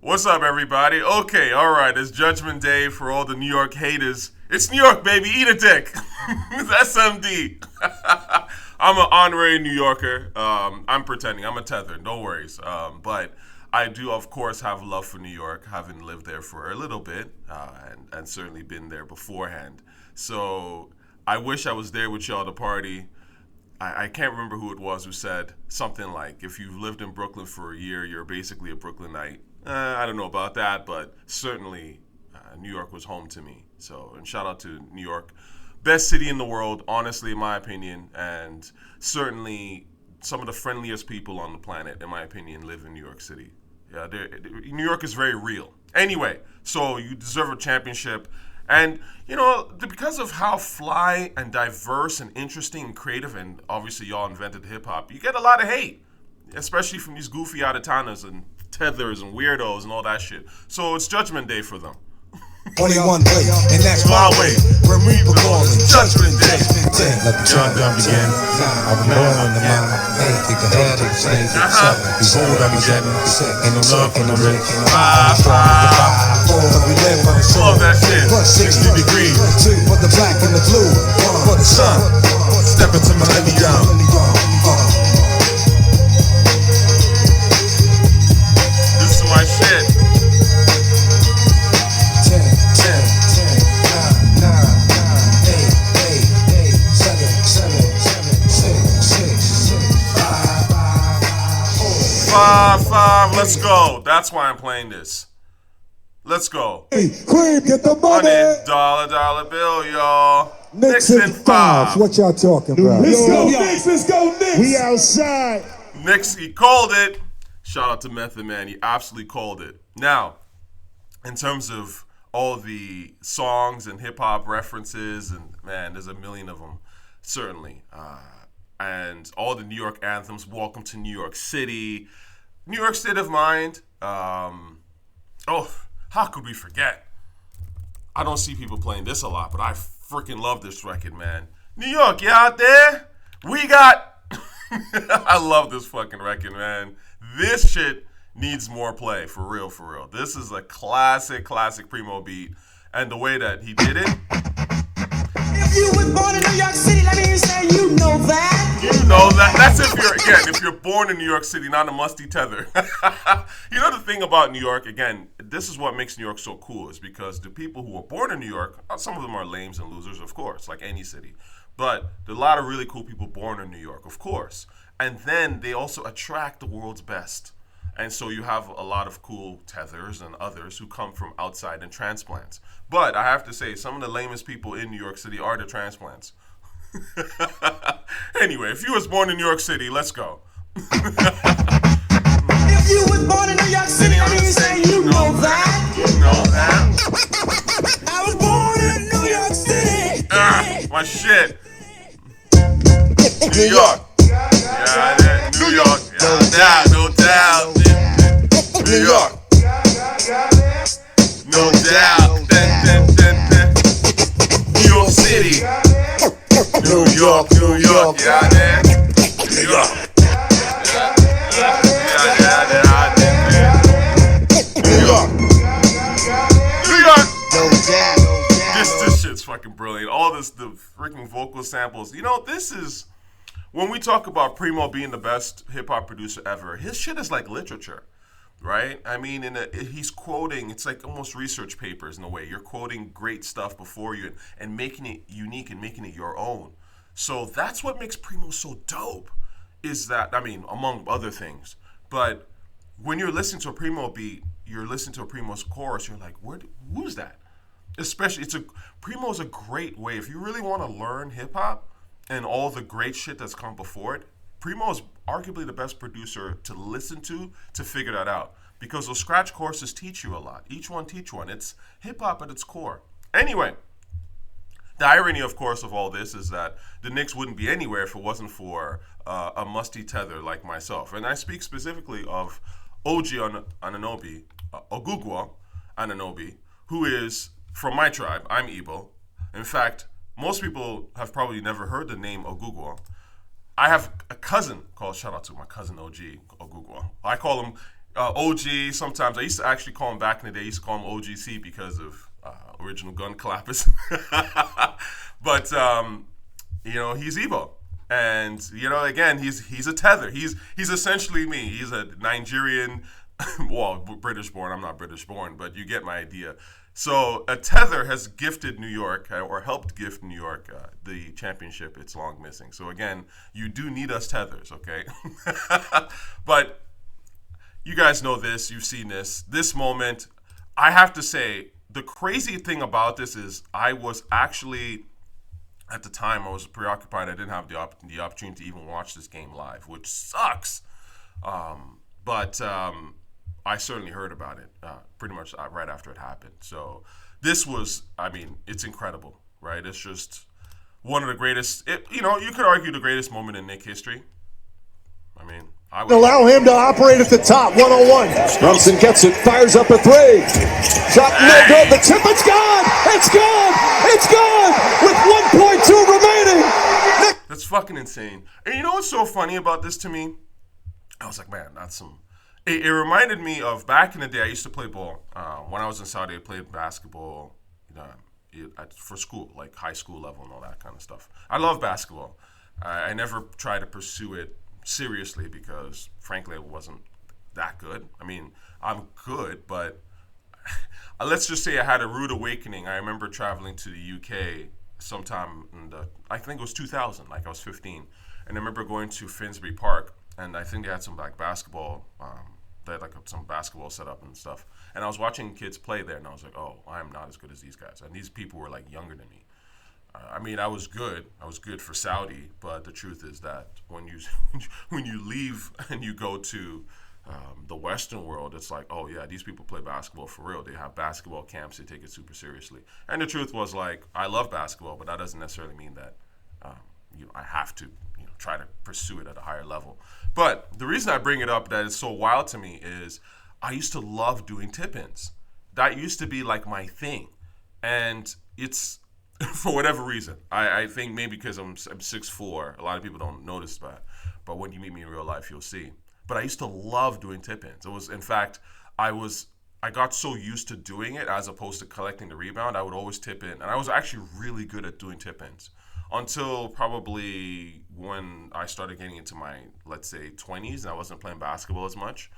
What's up, everybody? Okay, all right. It's Judgment Day for all the New York haters. It's New York, baby. Eat a dick. It's SMD. I'm an honorary New Yorker. I'm pretending. I'm a tether. No worries. But I do, of course, have love for New York, having lived there for a little bit and certainly been there beforehand. So I wish I was there with y'all to party. I can't remember who it was who said something like, if you've lived in Brooklyn for a year, you're basically a Brooklynite. I don't know about that, but certainly New York was home to me. So, and shout out to New York. Best city in the world, honestly, in my opinion, and certainly some of the friendliest people on the planet, in my opinion, live in New York City. Yeah, New York is very real. Anyway, so you deserve a championship. And, you know, because of how fly and diverse and interesting and creative, and obviously y'all invented hip-hop, you get a lot of hate, especially from these goofy out-of-towners and tethers and weirdos and all that shit. So it's Judgment Day for them. Only one way, and that's my way. When we were calling Judgment Day. Let the countdown begin. I was born on the mind. Take a head, take a snake, take a shot. Behold, I'm examining. Ain't no love for the rich. I'm strong as the fire. We live on the shore. Love that shit. Plus 60 degrees. Two for the black and the blue. One for the sun. Step into millennium. This is my shit. 5-5, let's go. That's why I'm playing this. Let's go. Hey, Cream, get the money. Dollar bill, y'all. Knicks and fives. What y'all talking about? Let's go, Knicks. Let's go, Knicks. We outside. Knicks, he called it. Shout out to Method Man. He absolutely called it. Now, in terms of all the songs and hip-hop references, and man, there's a million of them, certainly. And all the New York anthems, Welcome to New York City, New York State of Mind. How could we forget? I don't see people playing this a lot, but I freaking love this record, man. New York, you out there? We got... I love this fucking record, man. This shit needs more play, for real, for real. This is a classic Primo beat. And the way that he did it... If you was born in New York City, let me say you know that. You know that. That's if you're born in New York City, not a musty tether. You know the thing about New York, again, this is what makes New York so cool, is because the people who were born in New York, some of them are lames and losers, of course, like any city. But there are a lot of really cool people born in New York, of course. And then they also attract the world's best. And so you have a lot of cool tethers and others who come from outside and transplants. But I have to say, some of the lamest people in New York City are the transplants. Anyway, if you was born in New York City, let's go. If you was born in New York City, let me say you know that. You know that. I was born in New York City. My shit. New York. Yeah, New York. Yeah, no doubt. New York. No doubt. New York City. New York. Yeah, man. New York. New York. This shit's fucking brilliant. All the freaking vocal samples. You know, this is, when we talk about Primo being the best hip-hop producer ever, his shit is like literature, right? I mean, he's quoting, it's like almost research papers in a way. You're quoting great stuff before you and making it unique and making it your own. So that's what makes Primo so dope, is that, I mean, among other things. But when you're listening to a Primo beat, you're listening to a Primo's chorus, you're like, who's that? Especially, Primo is a great way, if you really want to learn hip-hop and all the great shit that's come before it, Primo is arguably the best producer to listen to figure that out. Because those scratch courses teach you a lot. Each one teach one. It's hip-hop at its core. Anyway, the irony, of course, of all this is that the Knicks wouldn't be anywhere if it wasn't for a musty tether like myself. And I speak specifically of OG Ananobi, Ogugua Ananobi, who is from my tribe. I'm Igbo. In fact, most people have probably never heard the name Ogugua. I have a cousin called, shout out to my cousin OG Ogugua. I call him OG. Sometimes I used to actually call him back in the day. I used to call him OGC because of original gun clappers. But he's Igbo, and again, he's a tether. He's essentially me. He's a Nigerian, well, British born. I'm not British born, but you get my idea. So a tether has gifted New York, or helped gift New York, the championship it's long missing. So again, you do need us tethers, okay? But you guys know this. You've seen this. This moment, I have to say, the crazy thing about this is I was actually, at the time, I was preoccupied. I didn't have the opportunity to even watch this game live, which sucks. But I certainly heard about it pretty much right after it happened. So this was, it's incredible, right? It's just one of the greatest, you could argue the greatest moment in Knicks history. I would Allow him to operate at the top, 101. Brunson gets it, fires up a three. Shot no good, the tip, it's gone! It's gone! It's gone! With 1.2 remaining! That's fucking insane. And you know what's so funny about this to me? I was like, man, that's some... It reminded me of back in the day, I used to play ball. When I was in Saudi, I played basketball for school, like high school level and all that kind of stuff. I love basketball. I never tried to pursue it seriously because, frankly, it wasn't that good. I'm good, but let's just say I had a rude awakening. I remember traveling to the UK sometime I think it was 2000, like I was 15. And I remember going to Finsbury Park, and I think they had some basketball, they had some basketball set up and stuff. And I was watching kids play there, and I was like, oh, I'm not as good as these guys. And these people were younger than me. I was good. I was good for Saudi, but the truth is that when you leave and you go to the Western world, it's like, oh yeah, these people play basketball for real. They have basketball camps. They take it super seriously. And the truth was, I love basketball, but that doesn't necessarily mean that I have to try to pursue it at a higher level. But the reason I bring it up that is so wild to me is I used to love doing tip-ins. That used to be my thing, and it's. For whatever reason, I think maybe because I'm 6'4", a lot of people don't notice that. But when you meet me in real life, you'll see. But I used to love doing tip-ins. It was, in fact, I got so used to doing it as opposed to collecting the rebound. I would always tip in, and I was actually really good at doing tip-ins until probably when I started getting into my, let's say, 20s, and I wasn't playing basketball as much.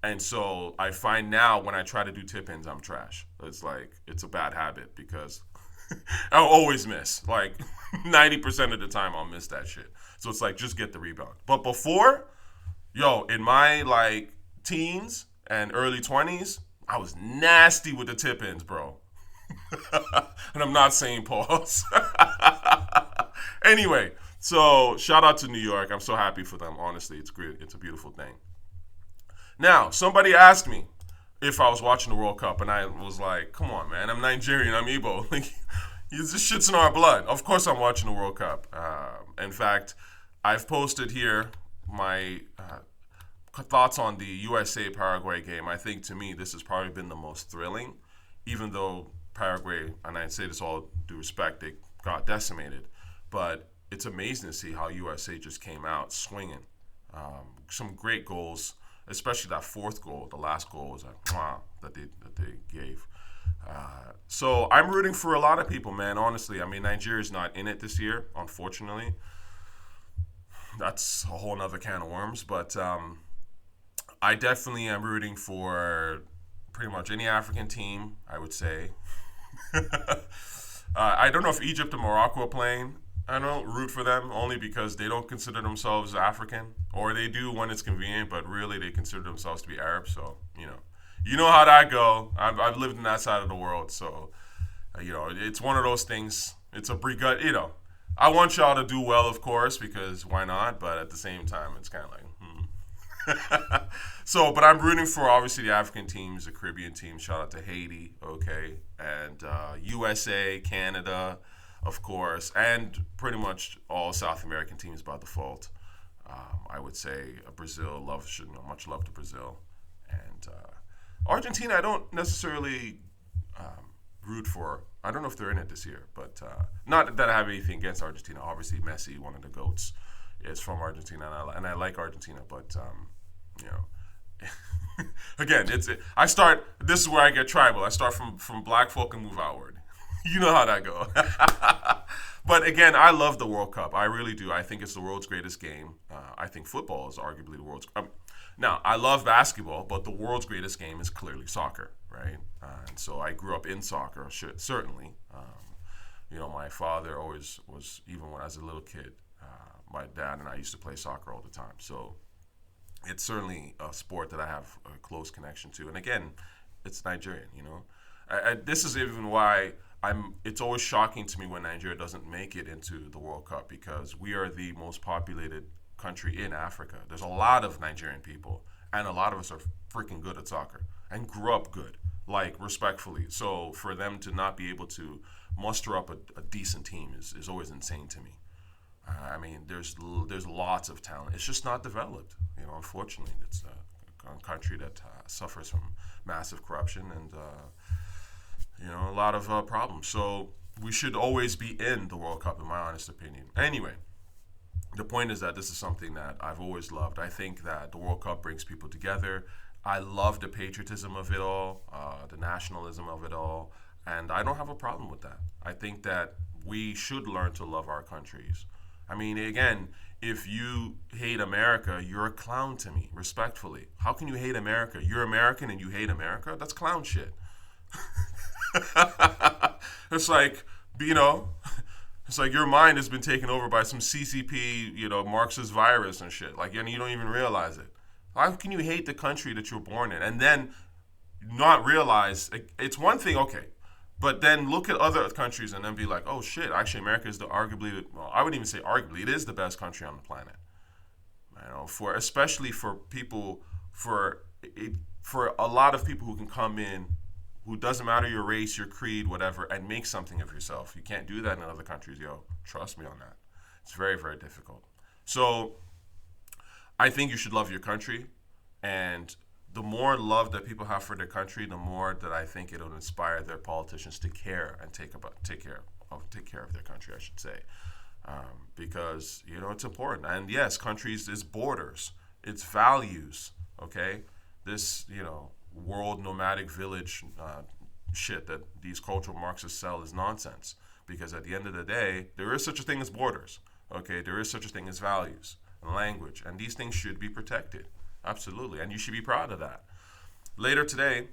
And so I find now when I try to do tip-ins, I'm trash. It's a bad habit because I'll always miss. 90% of the time I'll miss that shit. So it's just get the rebound. But before, in my teens and early 20s, I was nasty with the tip-ins, bro. And I'm not saying pause. Anyway, so shout out to New York. I'm so happy for them. Honestly, it's great. It's a beautiful thing. Now, somebody asked me if I was watching the World Cup, and I was like, come on, man, I'm Nigerian, I'm Igbo. This shit's in our blood. Of course I'm watching the World Cup. In fact, I've posted here my thoughts on the USA-Paraguay game. I think, to me, this has probably been the most thrilling, even though Paraguay, and I say this all due respect, they got decimated. But it's amazing to see how USA just came out swinging. Some great goals. Especially that fourth goal, the last goal was that they gave. So I'm rooting for a lot of people, man. Honestly, Nigeria's not in it this year, unfortunately. That's a whole nother can of worms. But I definitely am rooting for pretty much any African team, I would say. I don't know if Egypt and Morocco are playing. I don't root for them only because they don't consider themselves African, or they do when it's convenient, but really they consider themselves to be Arab. So, you know how that go. I've lived in that side of the world. So, it's one of those things. It's a brigade, I want y'all to do well, of course, because why not? But at the same time, it's kind of So, but I'm rooting for, obviously, the African teams, the Caribbean teams. Shout out to Haiti, okay, and USA, Canada, of course, and pretty much all South American teams by default. I would say Brazil, much love to Brazil. And Argentina, I don't necessarily root for. I don't know if they're in it this year, but not that I have anything against Argentina. Obviously, Messi, one of the GOATs, is from Argentina, and I like Argentina, but again, this is where I get tribal. I start from black folk and move outward. You know how that go. But again, I love the World Cup. I really do. I think it's the world's greatest game. I think football is arguably the world's. Now, I love basketball, but the world's greatest game is clearly soccer, right? And so I grew up in soccer, certainly. My father always was, even when I was a little kid, my dad and I used to play soccer all the time. So it's certainly a sport that I have a close connection to. And again, it's Nigerian, this is even why it's always shocking to me when Nigeria doesn't make it into the World Cup, because we are the most populated country in Africa. There's a lot of Nigerian people, and a lot of us are freaking good at soccer and grew up good, like respectfully. So for them to not be able to muster up a decent team is always insane to me. I mean, there's lots of talent. It's just not developed. Unfortunately, it's a country that suffers from massive corruption and a lot of problems. So we should always be in the World Cup, in my honest opinion. Anyway, the point is that this is something that I've always loved. I think that the World Cup brings people together. I love the patriotism of it all, the nationalism of it all, and I don't have a problem with that. I think that we should learn to love our countries. I mean, again, if you hate America, you're a clown to me, respectfully. How can you hate America? You're American and you hate America? That's clown shit. It's like, it's like your mind has been taken over by some CCP, Marxist virus and shit. Like, you don't even realize it. How can you hate the country that you're born in and then not realize it's one thing, okay, but then look at other countries and then be like, oh shit, actually America is I wouldn't even say arguably, it is the best country on the planet. Especially for people, for a lot of people who can come in, who doesn't matter your race, your creed, whatever, and make something of yourself. You can't do that in other countries, Trust me on that. It's very, very difficult. So I think you should love your country, and the more love that people have for their country, the more that I think it'll inspire their politicians to care and take care of their country, I should say, because it's important. And yes, countries is borders, it's values. Okay, this world nomadic village shit that these cultural Marxists sell is nonsense. Because at the end of the day, there is such a thing as borders. Okay, there is such a thing as values and language, and these things should be protected. Absolutely, and you should be proud of that. Later today,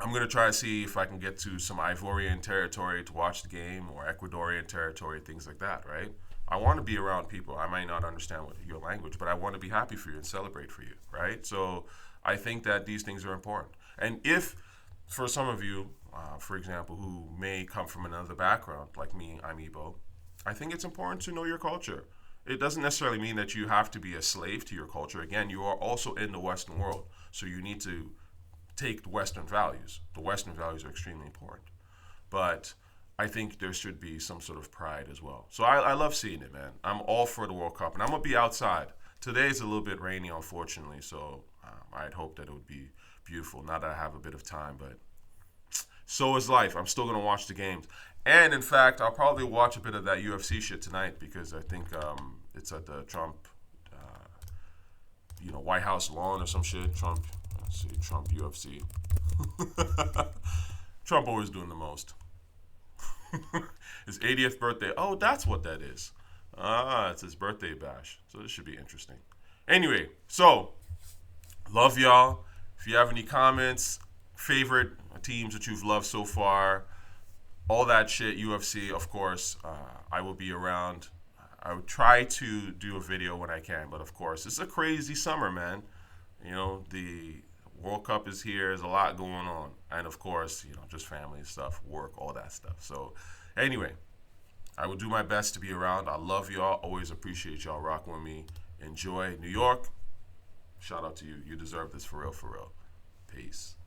I'm going to try to see if I can get to some Ivorian territory to watch the game, or Ecuadorian territory, things like that, right? I want to be around people. I might not understand your language, but I want to be happy for you and celebrate for you, right? So I think that these things are important. And if, for some of you, for example, who may come from another background, like me, I'm Igbo, I think it's important to know your culture. It doesn't necessarily mean that you have to be a slave to your culture. Again, you are also in the Western world, so you need to take the Western values. The Western values are extremely important. But I think there should be some sort of pride as well. So I love seeing it, man. I'm all for the World Cup, and I'm going to be outside. Today's a little bit rainy, unfortunately, so I'd hope that it would be beautiful now that I have a bit of time, but so is life. I'm still going to watch the games. And in fact, I'll probably watch a bit of that UFC shit tonight, because I think it's at the Trump, White House lawn or some shit. Trump UFC. Trump always doing the most. His 80th birthday. Oh, that's what that is. It's his birthday bash. So this should be interesting. Anyway, so love y'all. If you have any comments, favorite teams that you've loved so far, all that shit, UFC, of course, I will be around. I would try to do a video when I can, but of course, it's a crazy summer, man. The World Cup is here. There's a lot going on. And of course, just family stuff, work, all that stuff. So anyway, I will do my best to be around. I love y'all. Always appreciate y'all rocking with me. Enjoy New York. Shout out to you. You deserve this for real, for real. Peace.